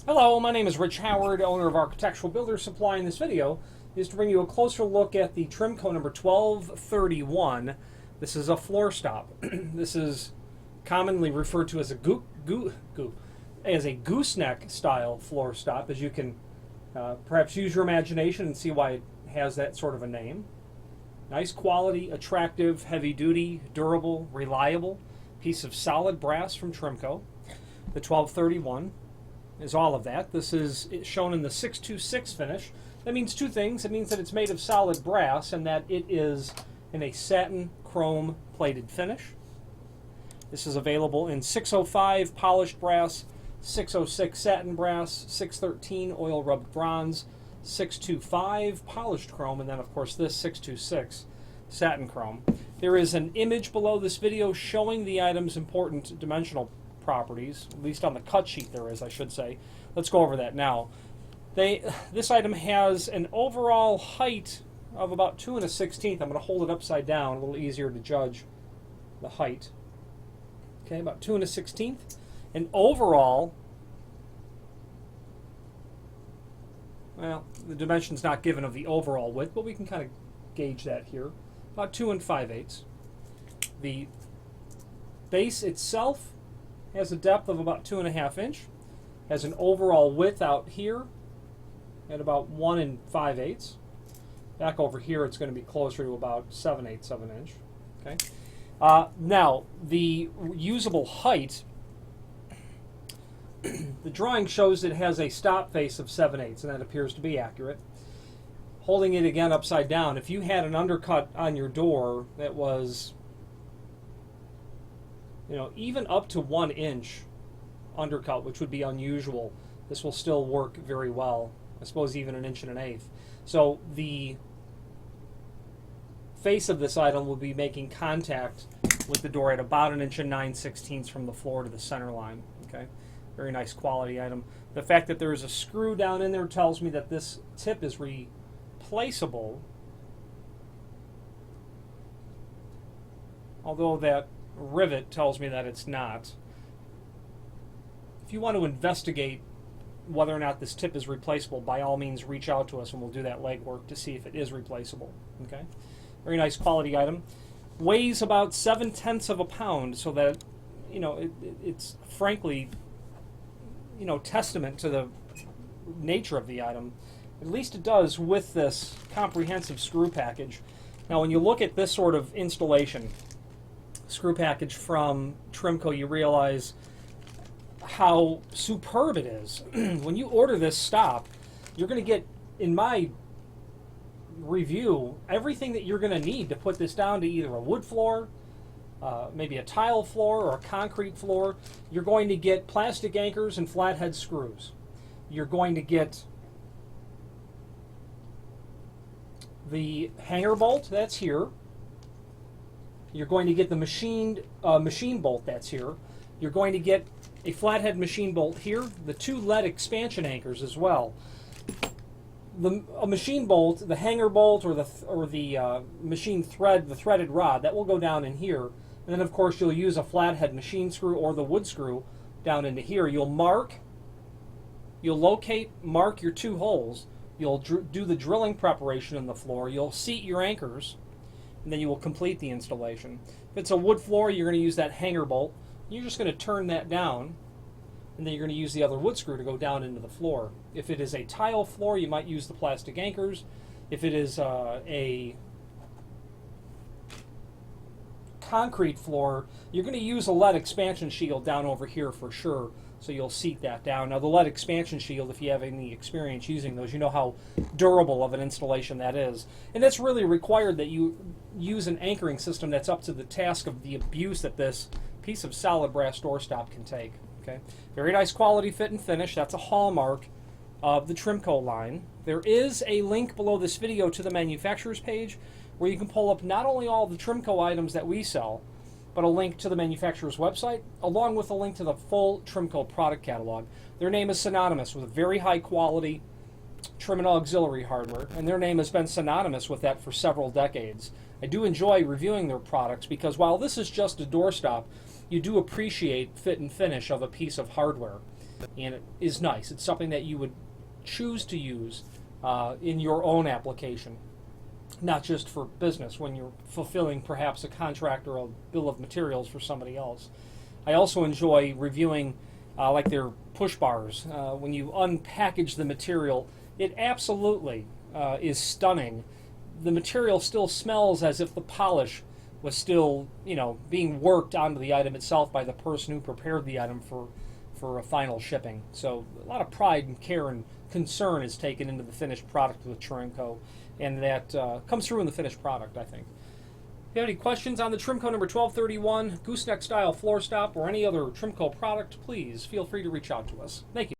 Hello, my name is Rich Howard, owner of Architectural Builder Supply. In this video is to bring you a closer look at the Trimco number 1231. This is a floor stop. This is commonly referred to as a gooseneck style floor stop, as you can perhaps use your imagination and see why it has that sort of a name. Nice quality, attractive, heavy duty, durable, reliable piece of solid brass from Trimco. The 1231 is all of that. This is shown in the 626 finish. That means two things. It means that it's made of solid brass and that it is in a satin chrome plated finish. This is available in 605 polished brass, 606 satin brass, 613 oil rubbed bronze, 625 polished chrome, and then of course this 626 satin chrome. There is an image below this video showing the item's important dimensional properties, at least on the cut sheet there is, I should say. Let's go over that now. This item has an overall height of about 2 1/16. I'm going to hold it upside down, a little easier to judge the height. Okay, about 2 1/16. And overall, well, the dimension's not given of the overall width, but we can kind of gauge that here. About 2 5/8. The base itself has a depth of about 2.5 inches, has an overall width out here at about 1 5/8. Back over here it's going to be closer to about 7/8 of an inch. Okay. Now, the usable height, the drawing shows it has a stop face of 7/8, and that appears to be accurate. Holding it again upside down, if you had an undercut on your door that was, even up to 1 inch undercut, which would be unusual, this will still work very well. I suppose even 1 1/8 inches. So the face of this item will be making contact with the door at about 1 9/16 inches from the floor to the center line. Okay, very nice quality item. The fact that there is a screw down in there tells me that this tip is replaceable, although that rivet tells me that it's not. If you want to investigate whether or not this tip is replaceable, by all means reach out to us and we'll do that legwork to see if it is replaceable. Okay, very nice quality item. Weighs about 7/10 of a pound, so that it's frankly testament to the nature of the item. At least it does with this comprehensive screw package. Now, when you look at this sort of installation screw package from Trimco, you realize how superb it is. When you order this stop, you're going to get, in my review, everything that you're going to need to put this down to either a wood floor, maybe a tile floor, or a concrete floor. You're going to get plastic anchors and flathead screws. You're going to get the hanger bolt that's here. You're going to get the machine bolt that's here. You're going to get a flathead machine bolt here, the 2 lead expansion anchors as well. A machine bolt, the hanger bolt, or the machine thread, the threaded rod, that will go down in here. And then, of course, you'll use a flathead machine screw or the wood screw down into here. You'll locate, mark your 2 holes. You'll do the drilling preparation in the floor. You'll seat your anchors, and then you will complete the installation. If it's a wood floor, you're going to use that hanger bolt. You're just going to turn that down, and then you're going to use the other wood screw to go down into the floor. If it is a tile floor, you might use the plastic anchors. If it is a concrete floor, you're going to use a lead expansion shield down over here for sure, so you'll seat that down. Now, the lead expansion shield, if you have any experience using those, you know how durable of an installation that is. And that's really required that you use an anchoring system that's up to the task of the abuse that this piece of solid brass doorstop can take. Okay, very nice quality fit and finish. That's a hallmark of the Trimco line. There is a link below this video to the manufacturer's page where you can pull up not only all the Trimco items that we sell, but a link to the manufacturer's website, along with a link to the full Trimco product catalog. Their name is synonymous with very high quality trim and auxiliary hardware, and their name has been synonymous with that for several decades. I do enjoy reviewing their products because while this is just a doorstop, you do appreciate fit and finish of a piece of hardware. and it is nice. It's something that you would choose to use in your own application, not just for business when you're fulfilling perhaps a contract or a bill of materials for somebody else. I also enjoy reviewing like their push bars. When you unpackage the material, it absolutely is stunning. The material still smells as if the polish was still, being worked onto the item itself by the person who prepared the item for a final shipping. So a lot of pride and care and concern is taken into the finished product with Trimco, and that comes through in the finished product, I think. If you have any questions on the Trimco number 1231, gooseneck style floor stop, or any other Trimco product, please feel free to reach out to us. Thank you.